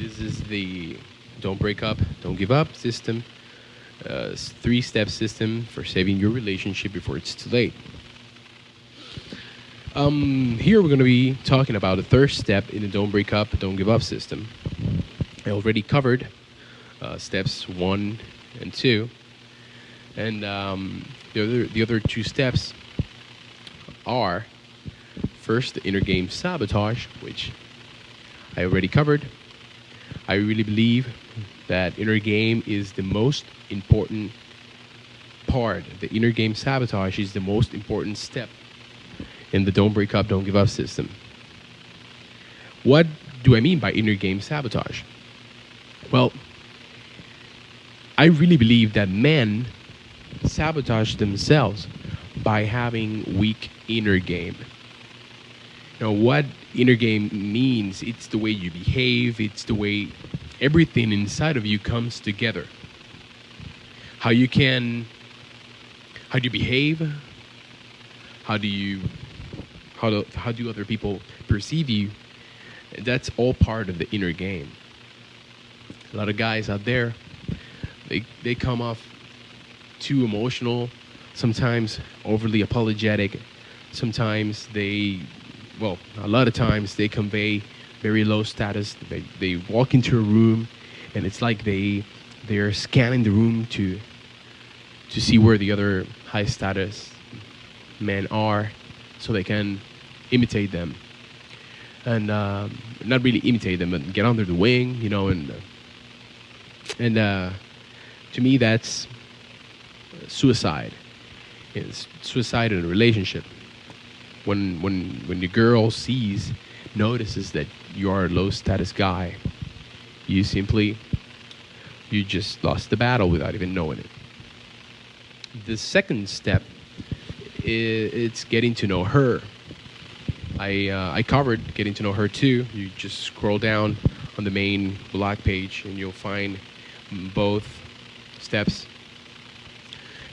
This is the Don't Break Up, Don't Give Up system, three-step system for saving your relationship before it's too late. Here we're going to be talking about the third step in the Don't Break Up, Don't Give Up system. I already covered steps 1 and 2, and the other two steps are first the inner game sabotage, which I already covered. I really believe that inner game is the most important part. The inner game sabotage is the most important step in the Don't Break Up, Don't Give Up system. What do I mean by inner game sabotage? Well, I really believe that men sabotage themselves by having weak inner game. Now, what inner game means, it's the way you behave, it's the way everything inside of you comes together. How do you behave? How do other people perceive you? That's all part of the inner game. A lot of guys out there, they come off too emotional, sometimes overly apologetic, sometimes a lot of times they convey very low status. They walk into a room and it's like they're scanning the room to see where the other high status men are so they can imitate them. And not really imitate them, but get under the wing, and to me that's suicide. It's suicide in a relationship. When the girl notices that you are a low status guy, you just lost the battle without even knowing it. The second step it's getting to know her. I covered getting to know her too. You just scroll down on the main blog page and you'll find both steps.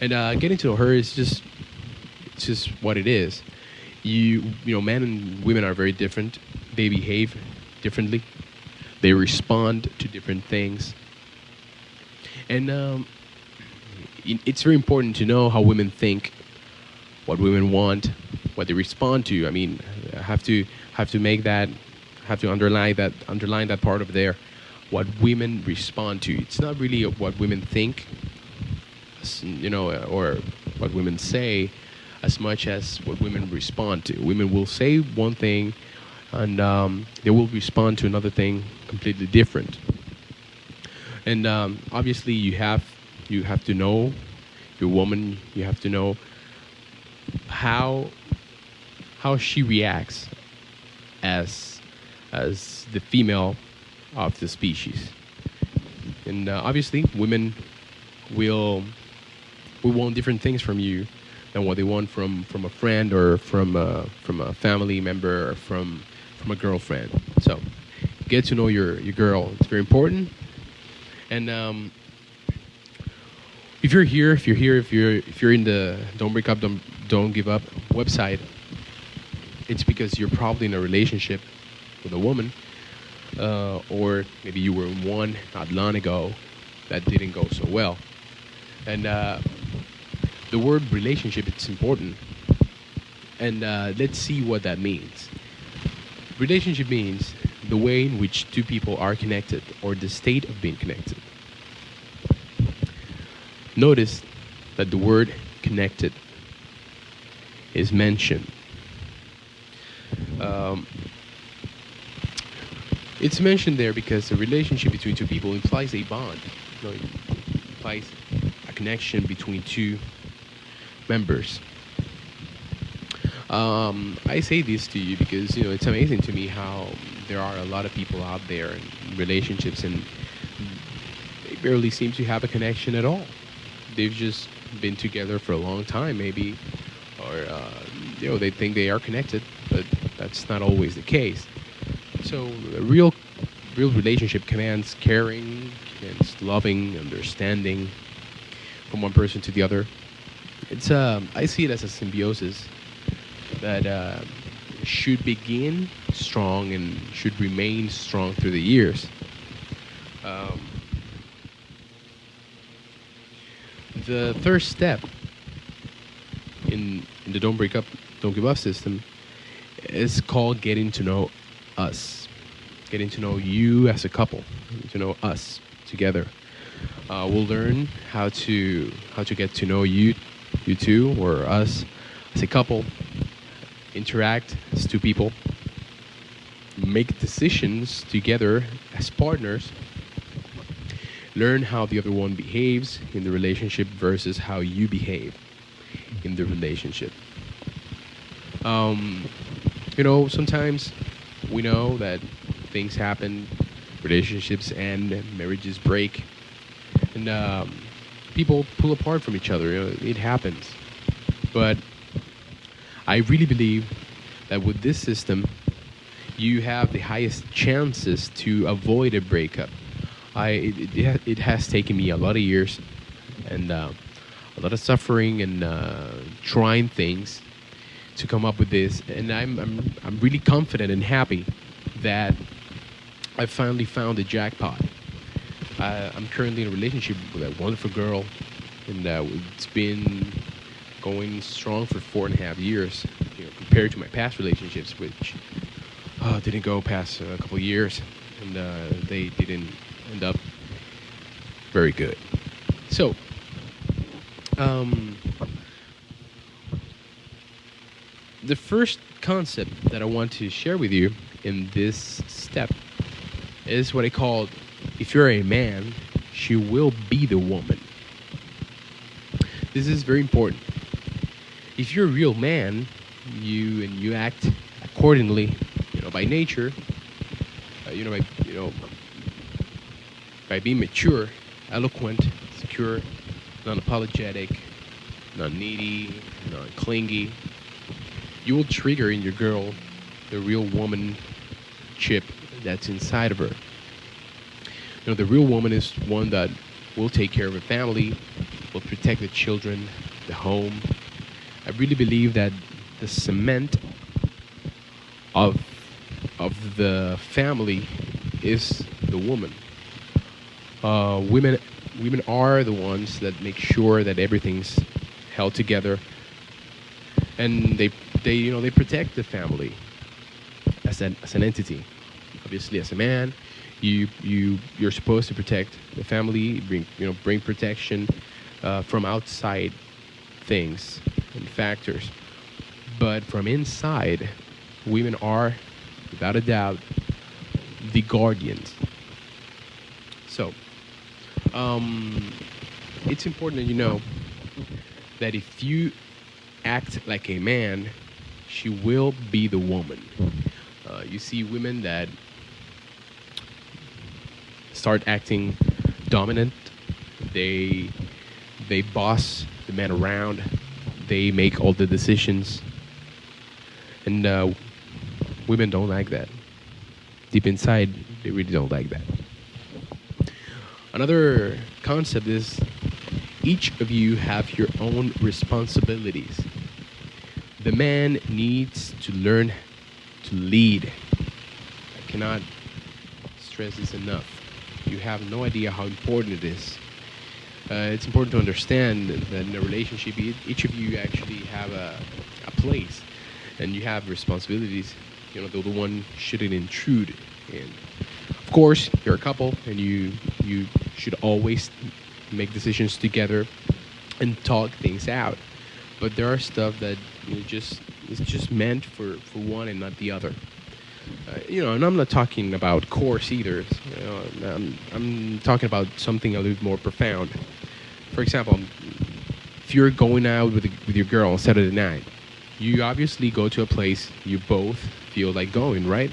And getting to know her is just what it is. Men and women are very different. They behave differently. They respond to different things. And it's very important to know how women think, what women want, what they respond to. I mean, I have to underline that part of there. What women respond to. It's not really what women think, or what women say, as much as what women respond to. Women will say one thing, and they will respond to another thing completely different. And obviously, you have to know your woman. You have to know how she reacts as the female of the species. And obviously, women will want different things from you than what they want from a friend or from a family member or from a girlfriend. So get to know your girl. It's very important. And if you're in the Don't Break Up, Don't Give Up website, it's because you're probably in a relationship with a woman, or maybe you were in one not long ago that didn't go so well. And the word relationship, it's important. And let's see what that means. Relationship means the way in which two people are connected, or the state of being connected. Notice that the word connected is mentioned. It's mentioned there because a relationship between two people implies a bond. It implies a connection between two members. I say this to you because it's amazing to me how there are a lot of people out there in relationships and they barely seem to have a connection at all. They've just been together for a long time, maybe, or they think they are connected, but that's not always the case. So a real relationship commands caring, commands loving, understanding from one person to the other. It's I see it as a symbiosis that should begin strong and should remain strong through the years. Um, the third step in the don't break up, don't give up system is called getting to know us, getting to know you as a couple, getting to know us together. We'll learn how to get to know you two, or us as a couple, interact as two people, make decisions together as partners, learn how the other one behaves in the relationship versus how you behave in the relationship. Um, Sometimes we know that things happen, relationships end, marriages break, and people pull apart from each other. It happens. But I really believe that with this system, you have the highest chances to avoid a breakup. It has taken me a lot of years and a lot of suffering and trying things to come up with this, and I'm really confident and happy that I finally found the jackpot. I'm currently in a relationship with a wonderful girl, and it's been going strong for 4.5 years. Compared to my past relationships, which didn't go past a couple of years, and they didn't end up very good. So, um, the first concept that I want to share with you in this step is what I call, if you're a man, she will be the woman. This is very important. If you're a real man, you act accordingly, by nature, by by being mature, eloquent, secure, non-apologetic, non-needy, non-clingy. You will trigger in your girl the real woman chip that's inside of her. The real woman is one that will take care of her family, will protect the children, the home. I really believe that the cement of the family is the woman. Women are the ones that make sure that everything's held together, and they protect the family as an entity. Obviously, as a man, you're supposed to protect the family, bring protection from outside things and factors. But from inside, women are, without a doubt, the guardians. So, it's important that you know that if you act like a man, she will be the woman. You see women that start acting dominant. They boss the man around. They make all the decisions, and women don't like that. Deep inside, they really don't like that. Another concept is each of you have your own responsibilities. The man needs to learn to lead. I cannot stress this enough. You have no idea how important it is. It's important to understand that in a relationship, each of you actually have a place, and you have responsibilities. The one shouldn't intrude in. Of course, you're a couple, and you should always make decisions together and talk things out. But there are stuff that is just meant for one and not the other. And I'm not talking about course either. I'm talking about something a little more profound. For example, if you're going out with your girl on Saturday night, you obviously go to a place you both feel like going, right?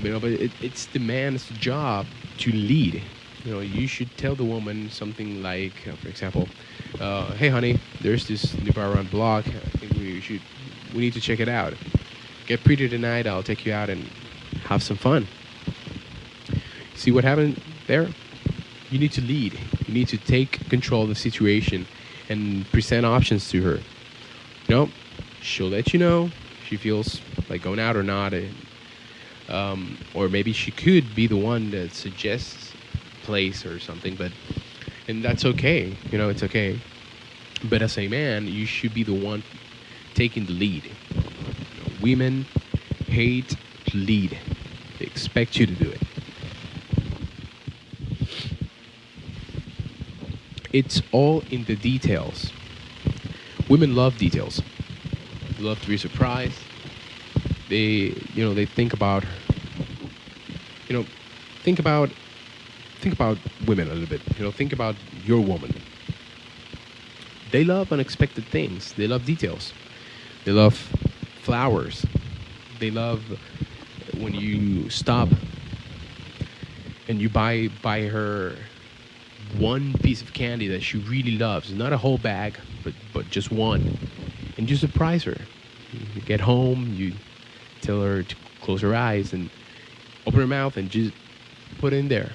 But it's the man's job to lead. You should tell the woman something like, for example, hey honey, there's this new bar around the block. I think we need to check it out. Get pretty tonight. I'll take you out and have some fun. See what happened there? You need to lead. You need to take control of the situation and present options to her. She'll let you know if she feels like going out or not. Or maybe she could be the one that suggests place or something, but and that's okay. You know, it's okay. But as a man, you should be the one taking the lead. Women hate to lead. They expect you to do it. It's all in the details. Women love details. They love to be surprised. They think about, you know, think about, think about women a little bit. Think about your woman. They love unexpected things. They love details. They love flowers. They love when you stop and you buy her one piece of candy that she really loves, not a whole bag, but just one, and you surprise her. You get home, you tell her to close her eyes and open her mouth and just put it in there.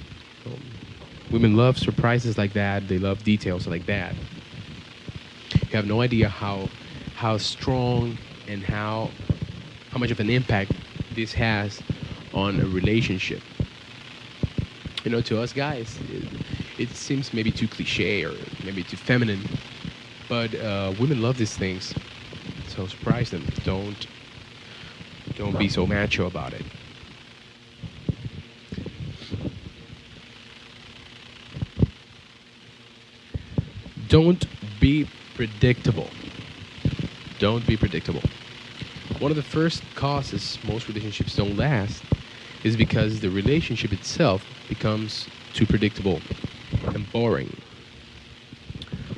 Women love surprises like that. They love details like that. You have no idea how strong and how much of an impact this has on a relationship. To us guys, it seems maybe too cliche or maybe too feminine, but women love these things. So surprise them. Don't be so macho about it. Don't be predictable. Don't be predictable. One of the first causes most relationships don't last is because the relationship itself becomes too predictable and boring.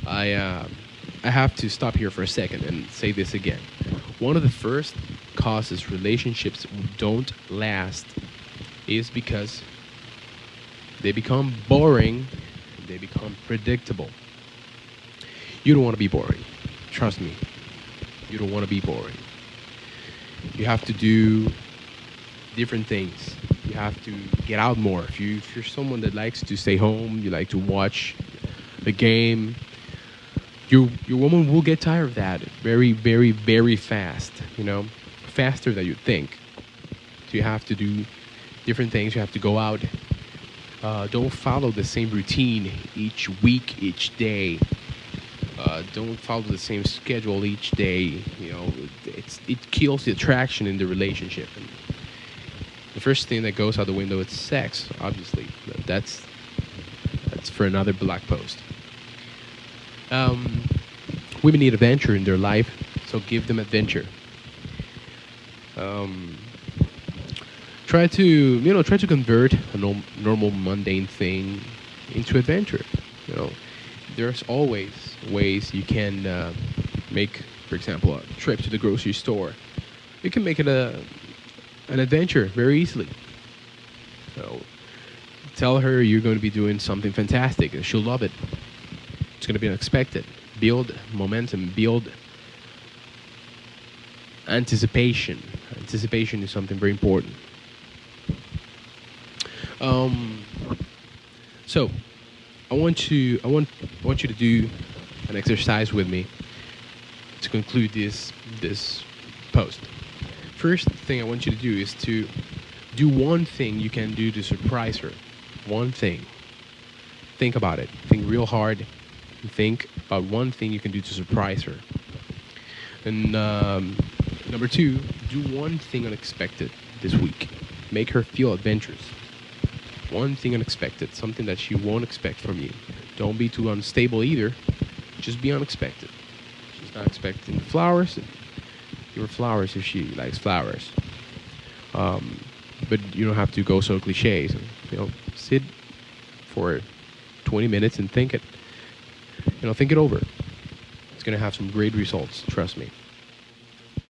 I have to stop here for a second and say this again. One of the first causes relationships don't last is because they become boring, they become predictable. You don't want to be boring. Trust me. You don't want to be boring. You have to do different things. You have to get out more. If you're someone that likes to stay home, you like to watch the game, your woman will get tired of that very, very, very fast. Faster than you think. So you have to do different things. You have to go out. Don't follow the same routine each week, each day. Don't follow the same schedule each day. It kills the attraction in the relationship. And the first thing that goes out the window is sex. Obviously, that's for another blog post. Women need adventure in their life, so give them adventure. Try to convert a normal mundane thing into adventure. There's always ways you can make, for example, a trip to the grocery store. You can make it an adventure very easily. So tell her you're going to be doing something fantastic and she'll love it. It's going to be unexpected. Build momentum, build anticipation. Anticipation is something very important. So I want you to do an exercise with me to conclude this post. First thing I want you to do is to do one thing you can do to surprise her. One thing. Think about it. Think real hard. Think about one thing you can do to surprise her. And number two, do one thing unexpected this week. Make her feel adventurous. One thing unexpected, something that she won't expect from you. Don't be too unstable either. Just be unexpected. She's not expecting flowers. Give her flowers if she likes flowers. But you don't have to go so cliches. Sit for 20 minutes and think it. Think it over. It's going to have some great results. Trust me.